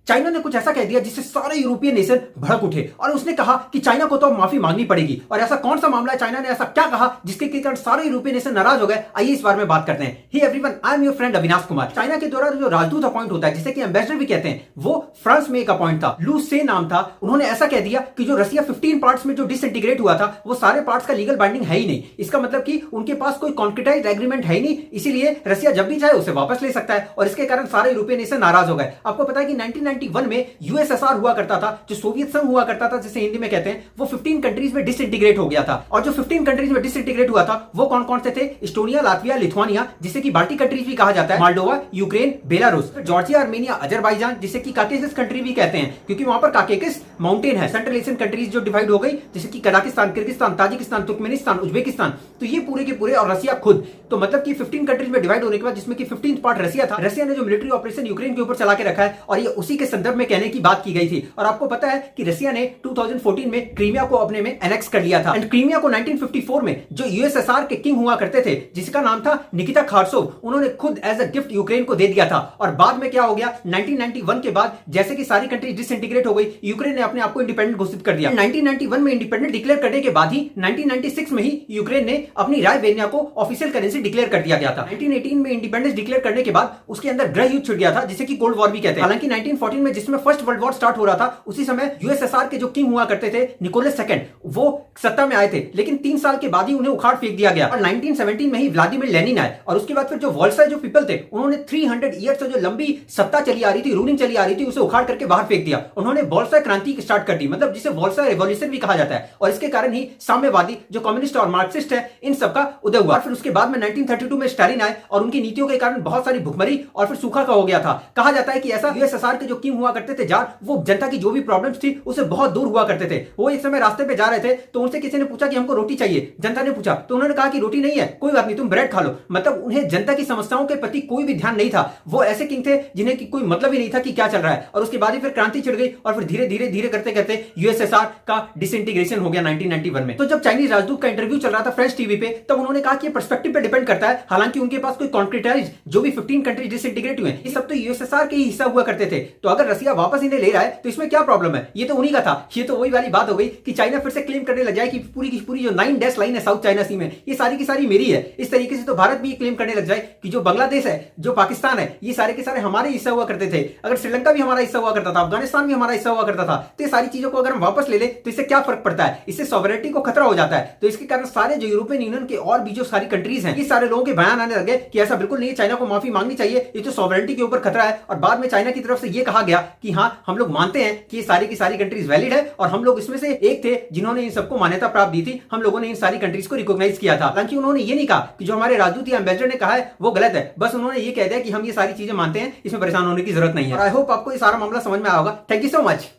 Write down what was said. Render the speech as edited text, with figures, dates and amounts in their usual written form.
China ने कुछ ऐसा कह दिया जिससे सारे यूरोपियन नेशन भड़क उठे और उसने कहा कि चाइना को तो अब माफी मांगनी पड़ेगी। और ऐसा कौन सा मामला है, चाइना ने ऐसा क्या कहा जिसके कारण सारे यूरोपियन नेशन नाराज हो गए? आइए इस बारे में बात करते हैं। Hey everyone, I am your friend Avinash Kumar. China के द्वारा जो राजदूत अपॉइंट होता है, जिसे कि एम्बेसडर भी कहते हैं, वो फ्रांस में एक अपॉइंट था, लू से नाम था। उन्होंने ऐसा कह दिया कि जो रसिया 15 पार्ट्स में जो डिसइंटीग्रेट हुआ था, वो सारे पार्ट्स का लीगल बाइंडिंग है ही नहीं। इसका मतलब कि उनके पास कोई कॉन्क्रीटाइज्ड एग्रीमेंट है ही नहीं, इसीलिए रसिया जब भी चाहे उसे वापस ले सकता है। और इसके कारण सारे यूरोपियन नेशन नाराज हो गए। आपको पता है कि 1991 में यूएसएसआर हुआ करता था, जो सोवियत संघ हुआ करता था, जिसे हिंदी में कहते हैं, वो 15 कंट्रीज में डिसइंटीग्रेट हो गया था। और जो 15 कंट्रीज में डिसइंटीग्रेट हुआ था, वो कौन कौन से थे? इस्टोनिया, लातविया, लिथुआनिया, जिसे कि बाल्टिक कंट्रीज भी कहा जाता है, Moldova, Ukraine, Belarus, Georgia, Armenia, Azerbaijan, जिसे कि काकेशस कंट्री भी कहते हैं, क्योंकि वहां पर काकेशस माउंटेन है। सेंट्रल एशियन कंट्रीज जो डिवाइड हो गई, जैसे कि Kazakhstan, Kyrgyzstan, Tajikistan, Turkmenistan, Uzbekistan, तो ये पूरे के पूरे, और रसिया खुद। तो मतलब कि 15 कंट्रीज में डिवाइड होने के बाद, जिसमें कि 15th पार्ट रसिया था, रसिया ने जो मिलिट्री ऑपरेशन यूक्रेन के ऊपर चला के रखा है, और ये उसी के संदर्भ में कहने की बात की गई थी। और आपको पता है कि रसिया ने 2014 में क्रीमिया को अपने में एनेक्स कर लिया था। एंड क्रीमिया को 1954 में जो यूएसएसआर के किंग हुआ करते थे, जिसका नाम था निकिता खार्सोव, उन्होंने खुद एज अ गिफ्ट यूक्रेन को दे दिया था। और बाद में क्या हो गया, 1991 के बाद जैसे कि सारी कंट्रीज डिसइंटीग्रेट हो गई, यूक्रेन ने अपने आप को इंडिपेंडेंट घोषित कर दिया। 1991 में इंडिपेंडेंट डिक्लेयर करने के बाद ही 1996 में ही यूक्रेन ने अपनी रायवेनिया को ऑफिशियल करेंसी डिक्लेयर कर दिया गया था। 1918 में इंडिपेंडेंस डिक्लेयर करने के बाद उसके अंदर गृह युद्ध छिड़ गया था, जिसे कि कोल्ड वॉर भी कहते हैं। हालांकि 1914 में जिसमें फर्स्ट वर्ल्ड वॉर स्टार्ट हो रहा था, उसी समय यूएसएसआर के जो किंग हुआ करते थे, निकोलस सेकंड, वो सत्ता में आए थे, लेकिन 3 साल के बाद ही उन्हें उखाड़ फेंक दिया गया। और 1917 में ही व्लादिमीर लेनिन आए, और उसके बाद फिर जो वॉल्साई जो पीपल थे, उन्होंने 300 ईयर से जो लंबी सत्ता चली आ रही थी, रूलिंग चली आ रही थी, उसे उखाड़ करके बाहर फेंक दिया। उन्होंने वॉल्साई क्रांति स्टार्ट कर दी, मतलब जिसे वॉल्साई रेवोल्यूशन भी कहा जाता है। और इसके कारण ही साम्यवादी जो कम्युनिस्ट और मार्क्सिस्ट है, इन सबका उदय हुआ। फिर उसके बाद में 1932 में स्टालिन आए, और उनकी नीतियों के कारण बहुत सारी भुखमरी और फिर सूखा का हो गया था। कहा जाता है कि ऐसा यूएसएसआर के जो किंग हुआ करते थे जार, वो जनता की जो भी प्रॉब्लम्स थी उससे बहुत दूर हुआ करते थे। वो एक समय रास्ते पे जा रहे थे, तो उनसे किसी ने पूछा कि हमको रोटी चाहिए। जनता ने पूछा, तो उन्होंने कहा कि रोटी नहीं है, कोई बात नहीं, तुम ब्रेड खा लो। मतलब उन्हें जनता की समस्याओं के प्रति कोई भी ध्यान नहीं था। वो ऐसे किंग थे जिन्हें कोई मतलब ही नहीं था कि क्या चल रहा है। और उसके बाद ही फिर क्रांति छिड़ गई, और फिर धीरे धीरे धीरे करते करते यूएसएसआर का डिसइंटीग्रेशन हो गया 1991 में। तो जब चाइनीज राजदूत का इंटरव्यू चल रहा था फ्रेंच टीवी पे, तब उन्होंने कहा कि पर्सपेक्टिव पे डिपेंड करता है। हालांकि उनके पास कोई कॉन्क्रीटाइज जो भी 15 कंट्रीज डिसइंटीग्रेट हुए, ये सब तो यूएसएसआर के ही हिस्सा हुआ करते थे। तो अगर रसिया वापस इन्हें ले रहा है, तो इसमें क्या प्रॉब्लम है? ये तो उन्हीं का था। ये तो वही वाली बात हो गई कि चाइना फिर से क्लेम करने लग जाए कि पूरी की पूरी जो 9 डैश लाइन है साउथ चाइना सी में, ये सारी की सारी मेरी है। इस तरीके से तो भारत भी क्लेम करने लग जाए कि जो बांग्लादेश है, जो पाकिस्तान है, ये सारे के सारे हमारे हिस्सा हुआ करते थे। अगर श्रीलंका भी हमारा हिस्सा हुआ करता था, अफगानिस्तान भी हमारा हिस्सा हुआ करता था, तो ये सारी चीजों को अगर हम वापस ले ले, तो इससे क्या फर्क पड़ता है? इससे सॉवरेनिटी को खतरा हो जाता है। तो इसके कारण सारे जो यूरोपियन यूनियन के और भी जो सारी कंट्रीज हैं, ये सारे लोगों के बयान आने लगे कि ऐसा बिल्कुल नहीं है, चाइना को माफी मांगनी चाहिए, ये तो सॉवरेनिटी के ऊपर खतरा है। और बाद में चाइना की तरफ से ये कहा गया कि हाँ, हम लोग मानते हैं कि ये सारी की सारी कंट्रीज वैलिड है, और हम लोग इसमें से एक थे जिन्होंने इन सबको मान्यता प्राप्त दी थी। हम लोगों ने इन सारी कंट्रीज को रिकॉग्नाइज किया था। हालांकि उन्होंने ये नहीं कहा कि जो हमारे राजदूत या एम्बेसडर ने कहा है वो गलत है, बस उन्होंने ये कह दिया कि हम ये सारी चीजें मानते हैं, इसमें परेशान होने की जरूरत नहीं है। आई होप आपको ये सारा मामला समझ में आया होगा। Thank you so much.